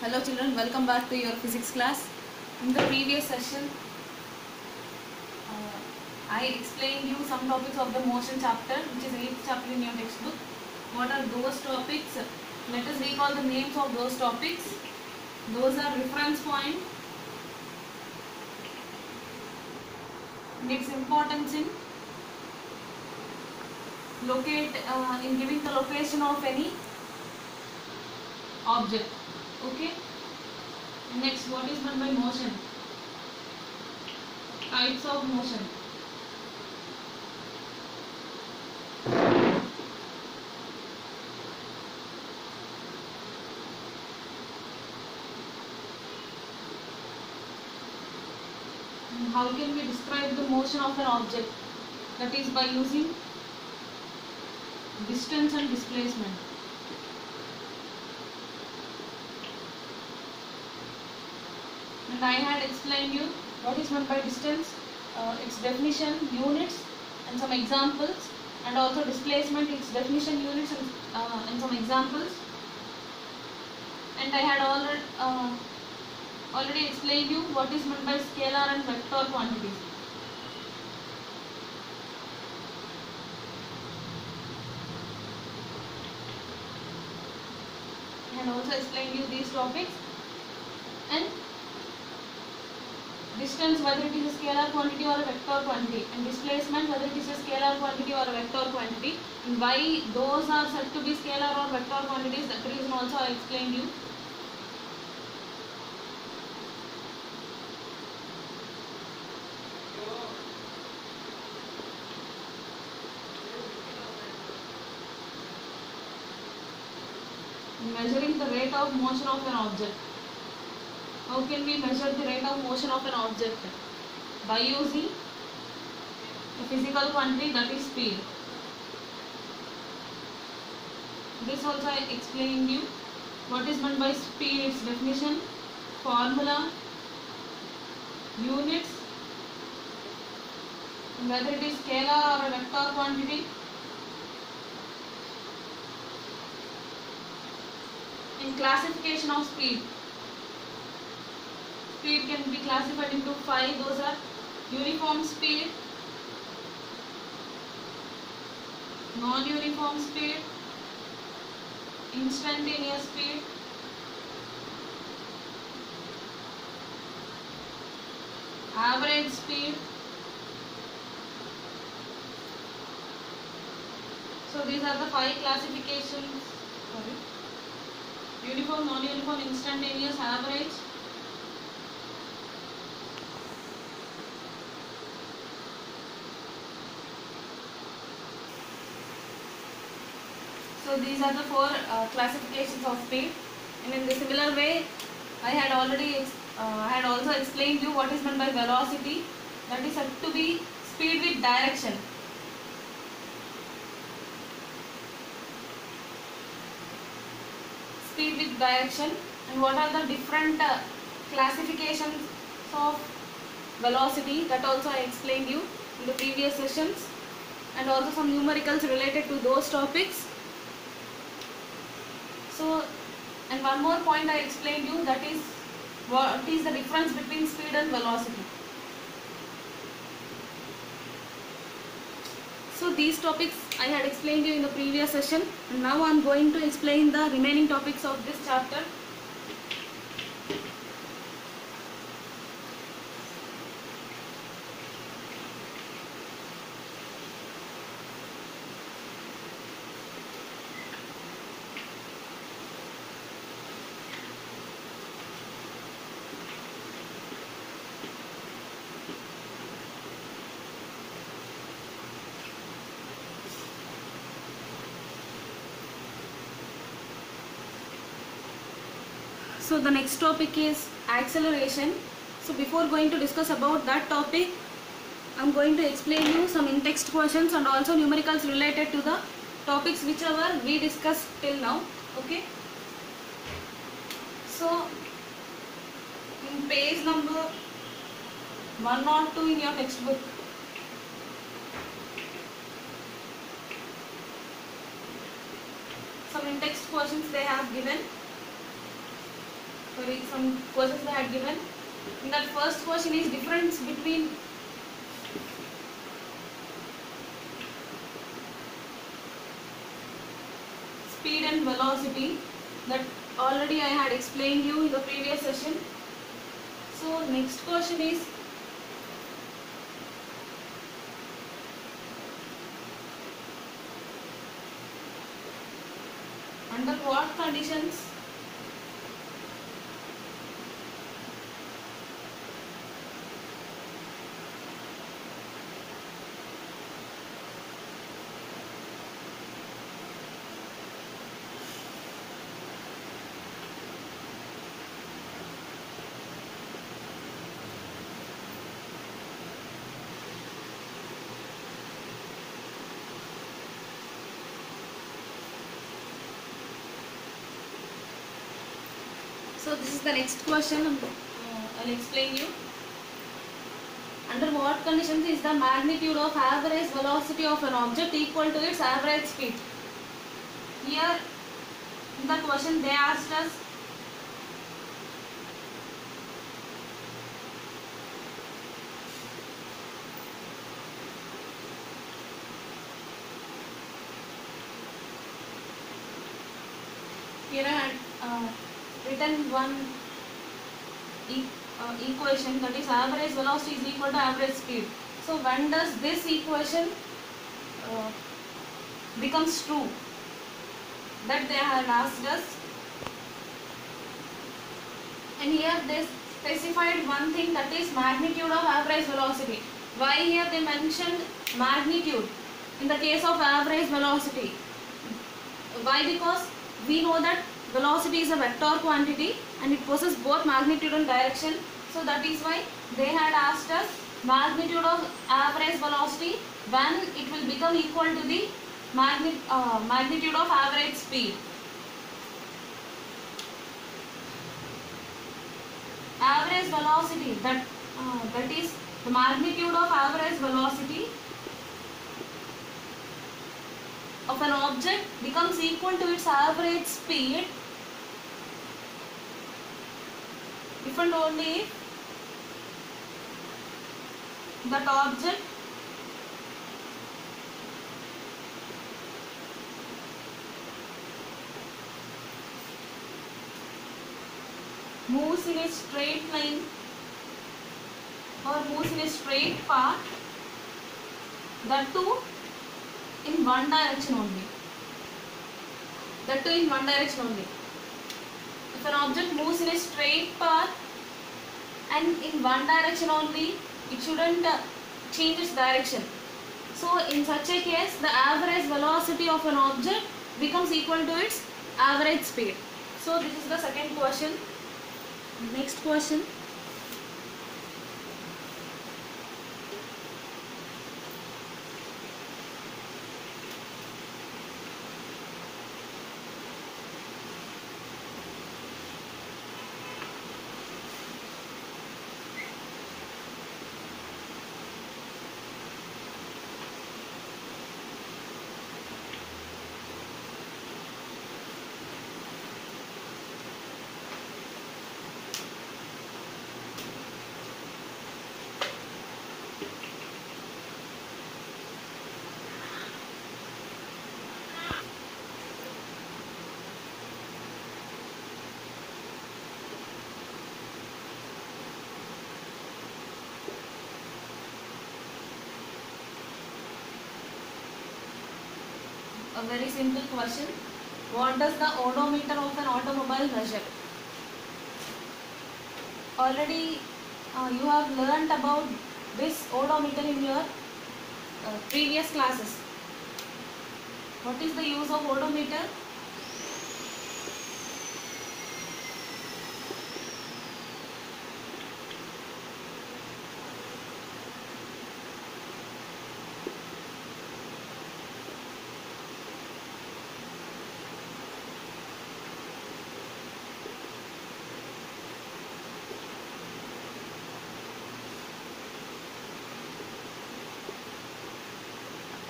Hello children, welcome back to your physics class. In the previous session, I explained you some topics of the motion chapter, which is 8th chapter in your textbook. What are those topics? Let us recall the names of those topics. Those are reference point and its importance in in giving the location of any object. Okay. Next, what is meant by motion? Types of motion. And how can we describe the motion of an object? That is by using distance and displacement. And I had explained you what is meant by distance, its definition, units and some examples, and also displacement, its definition, units and some examples. And I had already explained you what is meant by scalar and vector quantities. I had also explained you these topics. And distance, whether it is a scalar quantity or a vector quantity, and displacement, whether it is a scalar quantity or a vector quantity, and why those are said to be scalar or vector quantities, that reason also I explained you. Measuring the rate of motion of an object. How can we measure the rate of motion of an object? By using a physical quantity, that is speed. This also I explained you what is meant by speed, its definition, formula, units, and whether it is scalar or a vector quantity. In classification of speed, speed can be classified into 5. Those are uniform speed, non-uniform speed, instantaneous speed, average speed. So these are the 5 classifications. Uniform, non-uniform, instantaneous, average. So these are the 4 classifications of speed. And in the similar way, I had also explained you what is meant by velocity. That is said to be speed with direction. Speed with direction. And what are the different classifications of velocity, that also I explained you in the previous sessions, and also some numericals related to those topics. So, and one more point I explained you, that is what is the difference between speed and velocity. So these topics I had explained you in the previous session, and now I am going to explain the remaining topics of this chapter. So the next topic is acceleration. So before going to discuss about that topic, I am going to explain you some in-text questions and also numericals related to the topics whichever we discussed till now. Okay. So in page number 102 in your textbook, some in-text questions they have given. Sorry, some questions they had given. In that first question is difference between speed and velocity. That already I had explained you in the previous session. So next question is under what conditions so this is the next question. I'll explain you. Under what conditions is the magnitude of average velocity of an object equal to its average speed? Here in the question they asked us here I had written one equation, that is average velocity is equal to average speed. So when does this equation becomes true? That they had asked us, and here they specified one thing, that is magnitude of average velocity. Why here they mentioned magnitude in the case of average velocity? Why? Because we know that velocity is a vector quantity and it possesses both magnitude and direction. So that is why they had asked us magnitude of average velocity when it will become equal to the magnitude of average speed. Average velocity, that is the magnitude of average velocity of an object becomes equal to its average speed if and only if that object moves in a straight line or moves in a straight path, that too in one direction only. That too in one direction only. If an object moves in a straight path and in one direction only, it shouldn't change its direction. So in such a case, the average velocity of an object becomes equal to its average speed. So this is the second question. Next question. A very simple question. What does the odometer of an automobile measure? Already you have learnt about this odometer in your previous classes. What is the use of odometer?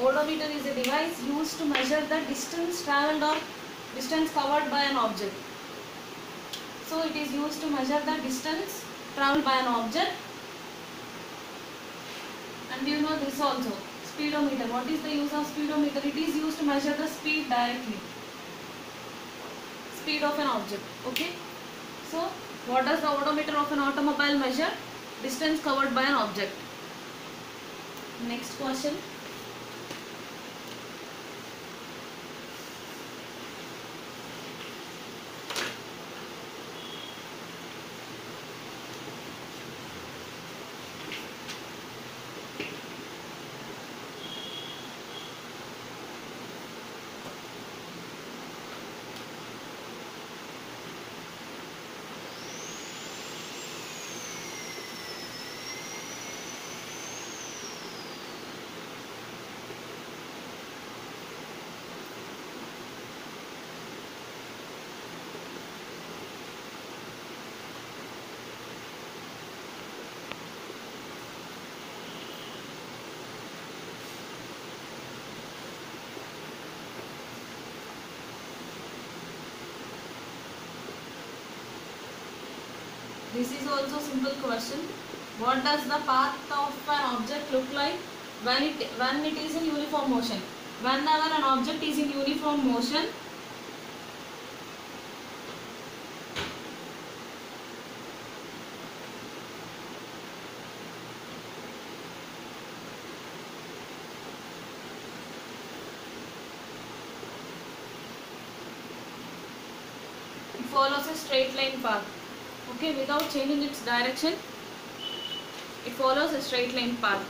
Odometer is a device used to measure the distance travelled or distance covered by an object. So it is used to measure the distance traveled by an object. And you know this also, speedometer. What is the use of speedometer? It is used to measure the speed directly, speed of an object. Okay. So what does the odometer of an automobile measure? Distance covered by an object. Next question. This is also simple question. What does the path of an object look like when it is in uniform motion? Whenever an object is in uniform motion, it follows a straight line path. Okay, without changing its direction, it follows a straight line path.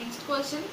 Next question.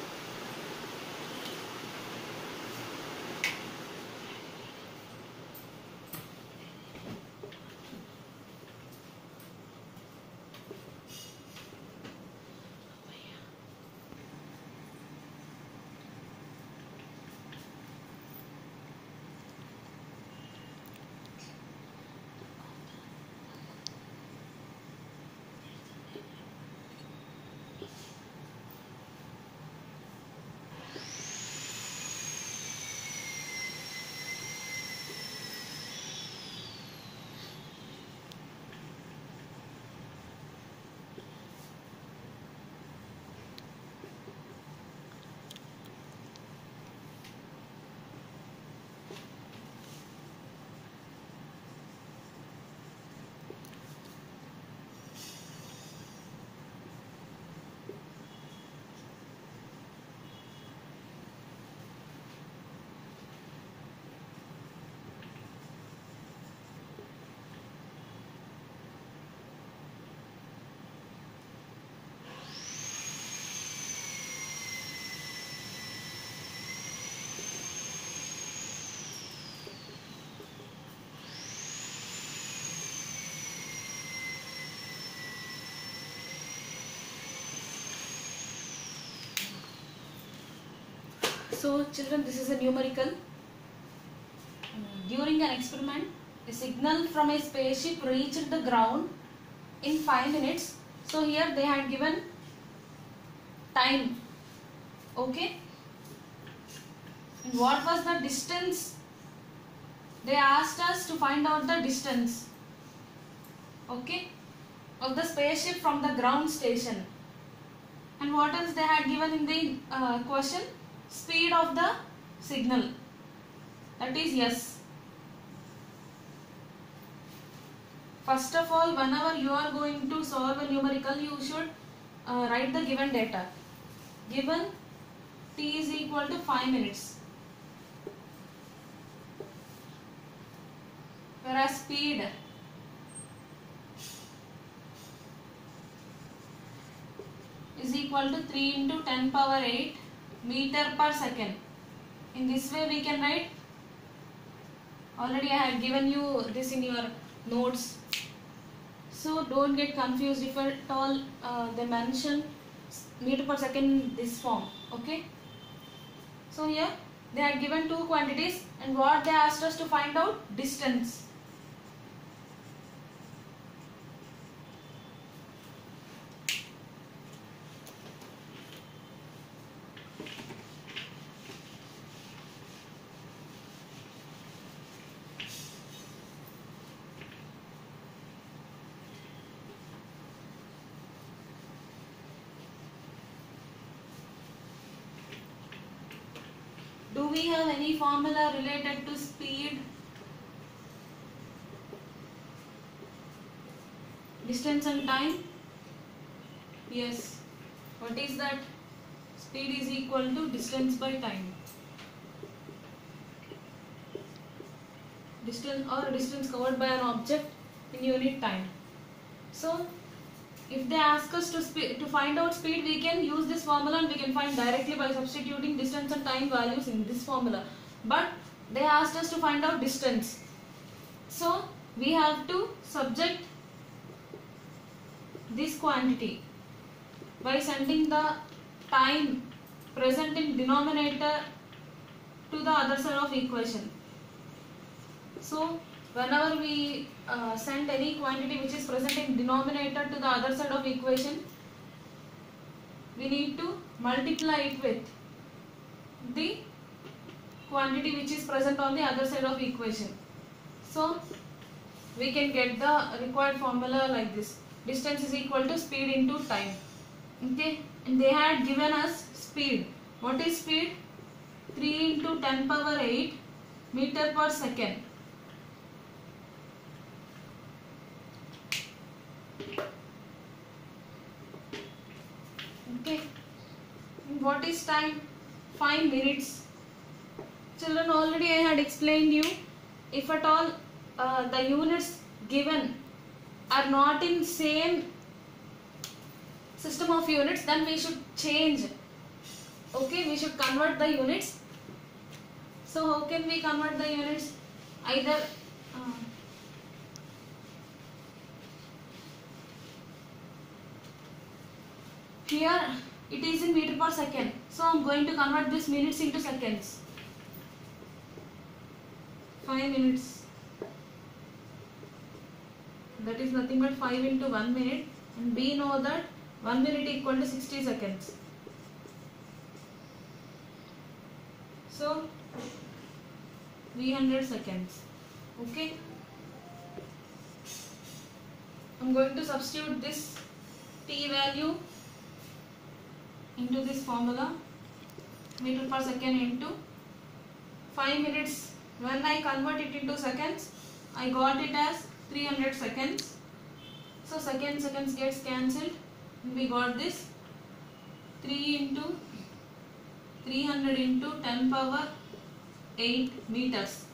So children, this is a numerical. During an experiment, a signal from a spaceship reached the ground in 5 minutes. So here they had given time. Okay. And what was the distance? They asked us to find out the distance. Okay. Of the spaceship from the ground station. And what else they had given in the question? Speed of the signal. That is S. First of all, whenever you are going to solve a numerical, you should write the given data. Given t is equal to 5 minutes. Whereas speed is equal to 3 into 10 power 8 meter per second. In this way we can write. Already I had given you this in your notes. So don't get confused if at all they mention meter per second in this form. Okay. So here they had given two quantities, and what they asked us to find out? Distance. Do we have any formula related to speed, distance and time? Yes. What is that? Speed is equal to distance by time. Distance covered by an object in unit time. So if they ask us to find out speed, we can use this formula and we can find directly by substituting distance and time values in this formula. But they asked us to find out distance. So we have to subject this quantity by sending the time present in denominator to the other side of equation. So whenever we send any quantity which is present in denominator to the other side of equation, we need to multiply it with the quantity which is present on the other side of equation. So we can get the required formula like this. Distance is equal to speed into time. Okay, and they had given us speed. What is speed? 3 into 10 power 8 meter per second. Okay, and what is time? 5 minutes. Children, already I had explained you, if at all the units given are not in same system of units, then we should change. Okay, we should convert the units. So how can we convert the units? Either here it is in meter per second, so I am going to convert this minutes into seconds. 5 minutes, that is nothing but 5 into 1 minute, and we know that 1 minute equal to 60 seconds. So 300 seconds. Okay, I am going to substitute this t value into this formula, meter per second into 5 minutes. When I convert it into seconds, I got it as 300 seconds. So seconds gets cancelled. We got this 3 into 300 into 10 power 8 meters.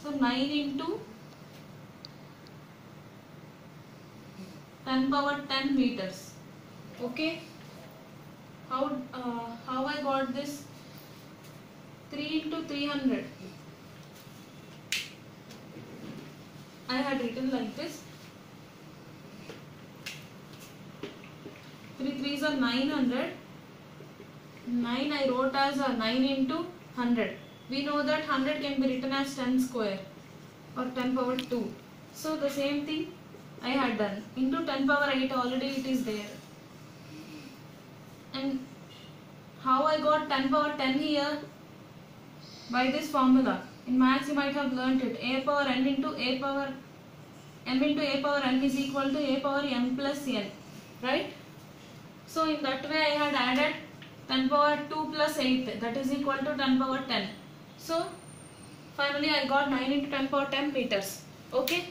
So 9 into 10 power 10 meters. Okay. How I got this? 3 into 300. I had written like this. 3 3s are 900. 9 I wrote as 9 into 100. We know that 100 can be written as 10 square or 10 power 2. So the same thing I had done. Into 10 power 8 already it is there. And how I got 10 power 10 here? By this formula. In maths you might have learnt it. A power n into a power m into a power n is equal to a power m plus n. Right? So in that way I had added 10 power 2 plus 8, that is equal to 10 power 10. So finally I got 9 into 10 power 10 meters. Okay.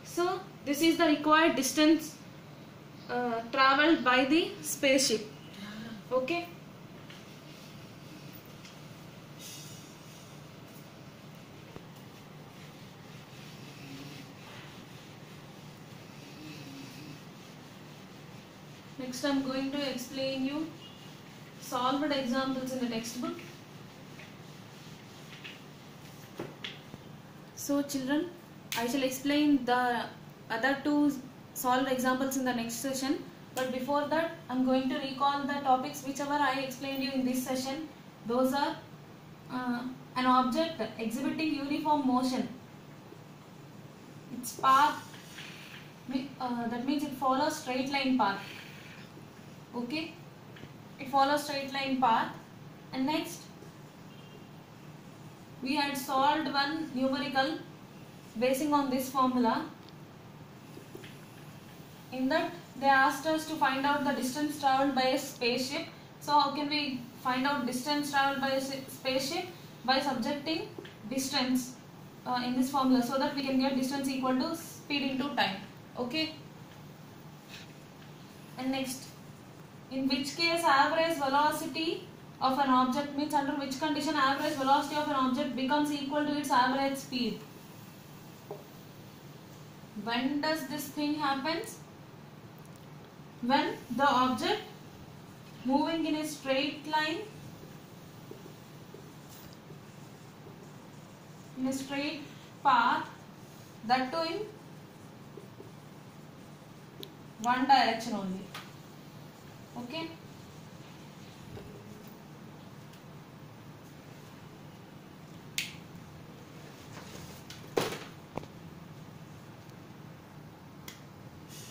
So this is the required distance travelled by the spaceship. Okay. Next I am going to explain you solved examples in the textbook. So children, I shall explain the other two solved examples in the next session. But before that, I am going to recall the topics whichever I explained you in this session. Those are an object exhibiting uniform motion. Its path, that means it follows straight line path. Okay, it follows straight line path. And next, we had solved one numerical basing on this formula. In that, they asked us to find out the distance travelled by a spaceship. So how can we find out distance travelled by a spaceship? By subjecting distance in this formula, so that we can get distance equal to speed into time. Okay. And next, in which case average velocity of an object, means under which condition average velocity of an object becomes equal to its average speed. When does this thing happens? When the object moving in a straight line, in a straight path, that too in one direction only. Okay.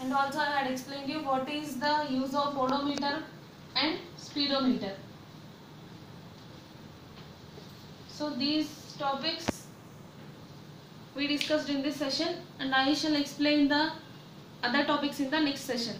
And also I had explained you what is the use of odometer and speedometer. So these topics we discussed in this session, and I shall explain the other topics in the next session.